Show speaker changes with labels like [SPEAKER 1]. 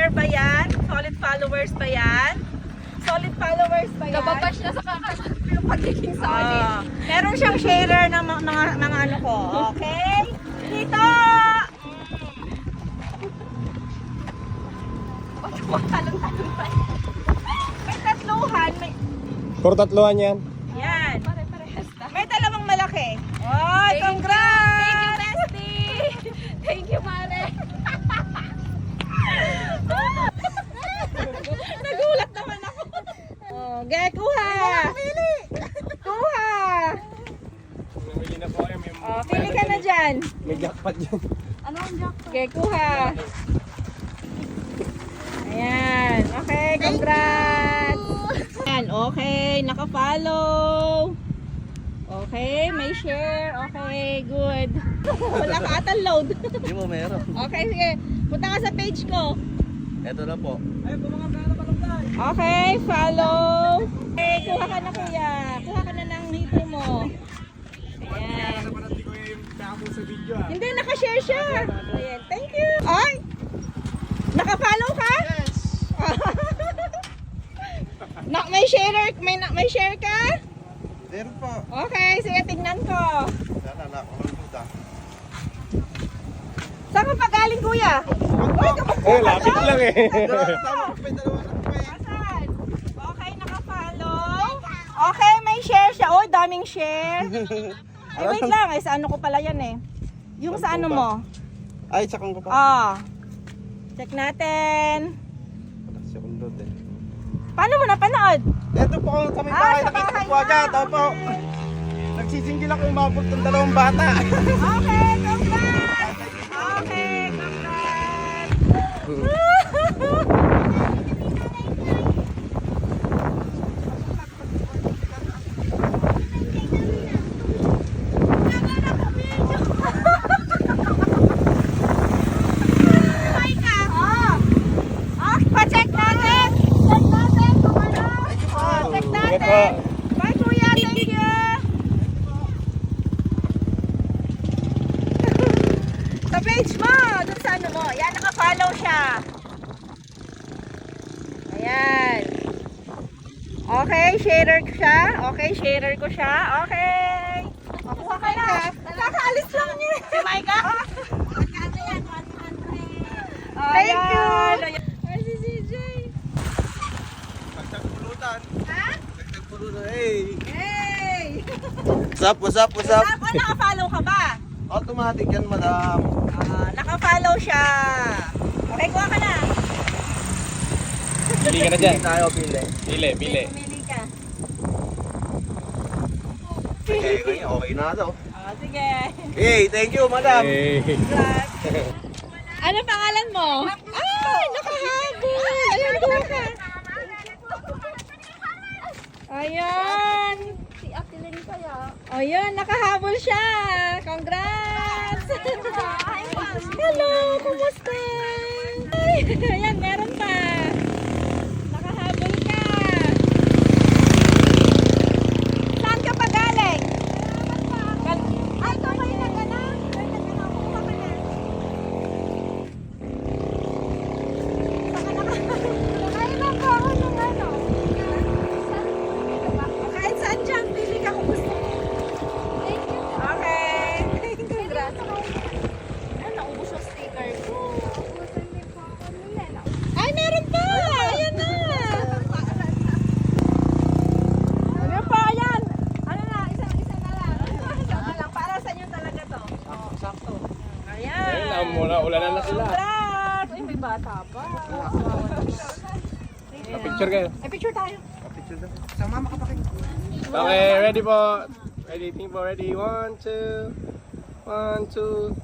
[SPEAKER 1] share ba yan? Solid followers ba yan? Solid followers ba yan?
[SPEAKER 2] Nababash na sa kakasabi yung pagiging solid.
[SPEAKER 1] Meron siyang sharer ng mga ano ko. Okay? Dito!
[SPEAKER 2] Talong-talong pa.
[SPEAKER 1] May tatluhan.
[SPEAKER 3] Puro tatluhan yan.
[SPEAKER 1] Yan.
[SPEAKER 2] Pare-parehas na.
[SPEAKER 1] May dalawang malaki. Oh,
[SPEAKER 2] Thank you,
[SPEAKER 1] congrats!
[SPEAKER 2] bestie! Thank you, Mare!
[SPEAKER 1] Nagulat naman ako. Oh, kuha! Kuha!
[SPEAKER 3] Namili na po kayo.
[SPEAKER 1] Oh, pili ka na dyan.
[SPEAKER 3] May jackpot yan.
[SPEAKER 2] Ano ang jackpot?
[SPEAKER 1] Kuha. Ayan. Okay, congrats! Ayan, okay. Naka-follow. Okay, may share. Okay, good. Wala ka ata load.
[SPEAKER 4] Hindi mo meron.
[SPEAKER 1] Okay, sige. Punta ka sa page ko.
[SPEAKER 4] Ito na po.
[SPEAKER 1] Okay, follow. Okay, kuha ka na kuya. Kuha ka na ng hito mo. Ayan. Hindi, nakashare siya. Ayan, thank you. Ay! Naka-follow ka? Yes. may share ka?
[SPEAKER 4] Meron po.
[SPEAKER 1] Okay, sige, tingnan ko.
[SPEAKER 4] Sana na ako ng duda.
[SPEAKER 1] Saan ka pa galing kuya? Uy,
[SPEAKER 3] Eh, lapit lang eh.
[SPEAKER 1] Asan? Okay, naka-follow. Okay, may share siya. Oh, daming share. Ay, wait lang. Ay, sa ano ko pala yan eh. Yung sa ano mo.
[SPEAKER 4] Ay, sakang ko pa.
[SPEAKER 1] Ah. Check natin.
[SPEAKER 4] Wala siya kung doon eh.
[SPEAKER 1] Paano mo napanood?
[SPEAKER 4] Ito po kung kami
[SPEAKER 1] Ah,
[SPEAKER 4] bahay,
[SPEAKER 1] sa
[SPEAKER 4] nakita
[SPEAKER 1] bahay
[SPEAKER 4] ko agad.
[SPEAKER 1] na.
[SPEAKER 4] Opo. Nagsisinggil ako umabot ng dalawang bata.
[SPEAKER 1] Okay, congrats! Okay, congrats! Pa-check natin! Check natin kung ano! Oh, check
[SPEAKER 3] Sige po.
[SPEAKER 1] natin! Bye kuya, thank you! Sa page mo, dun sa ano mo. Yan, naka-follow siya. Ayan. Okay, sharer ko siya. Okay, sharer ko siya. Okay. Kuha ka na. Nakakaalis lang niya. Si Micah?
[SPEAKER 2] Magkano yan? 100.
[SPEAKER 1] Thank you.
[SPEAKER 2] Ay, si CJ.
[SPEAKER 4] Nagtagpulutan.
[SPEAKER 1] Ha?
[SPEAKER 4] Nagtagpulutan. Hey.
[SPEAKER 1] Hey!
[SPEAKER 4] What's up?
[SPEAKER 1] Naka-follow ka ba?
[SPEAKER 4] Automatic yan, madam.
[SPEAKER 1] Naka-follow siya. Okay, kuha ka na.
[SPEAKER 3] Pili ka na dyan.
[SPEAKER 4] Hindi tayo pili.
[SPEAKER 3] Pili.
[SPEAKER 1] Pumili ka.
[SPEAKER 4] Okay na daw.
[SPEAKER 1] Sige.
[SPEAKER 4] Hey, thank you, madam.
[SPEAKER 3] Hey.
[SPEAKER 1] Ano pangalan mo? Ay, nakahabol. Ayan, kuha ka. Ayan.
[SPEAKER 2] Si Ate Lynn kaya.
[SPEAKER 1] Ayan, nakahabol siya. Congrats. Hello, kumusta? Ay, ayan, meron pa. Nakahabol ka. Saan ka pa galing? Ay, ikaw ba yung nag-ano? Kuha ka na.
[SPEAKER 2] Ay, nako ako nung ano.
[SPEAKER 1] Kahit saan dyan, pili ka kung gusto mo.
[SPEAKER 2] Thank you.
[SPEAKER 1] Okay. Congrats.
[SPEAKER 2] Ano, naubos yung sticker ko. Ubusan din po ako nila.
[SPEAKER 1] Ay, meron pa! Ayan na! Ano pa? Ayan! Ano na? Isa na lang. Isa na lang. Para sa inyo talaga to.
[SPEAKER 4] Sakto.
[SPEAKER 1] Ayan.
[SPEAKER 3] Ayun, ulanan na sila.
[SPEAKER 1] Congrats! Uy, may bata pa.
[SPEAKER 3] Picture kayo.
[SPEAKER 1] Ay, picture tayo.
[SPEAKER 4] Picture na. Sama makapakin.
[SPEAKER 3] Okay, ready po. Ready, team po, ready. 1, 2. 1, 2.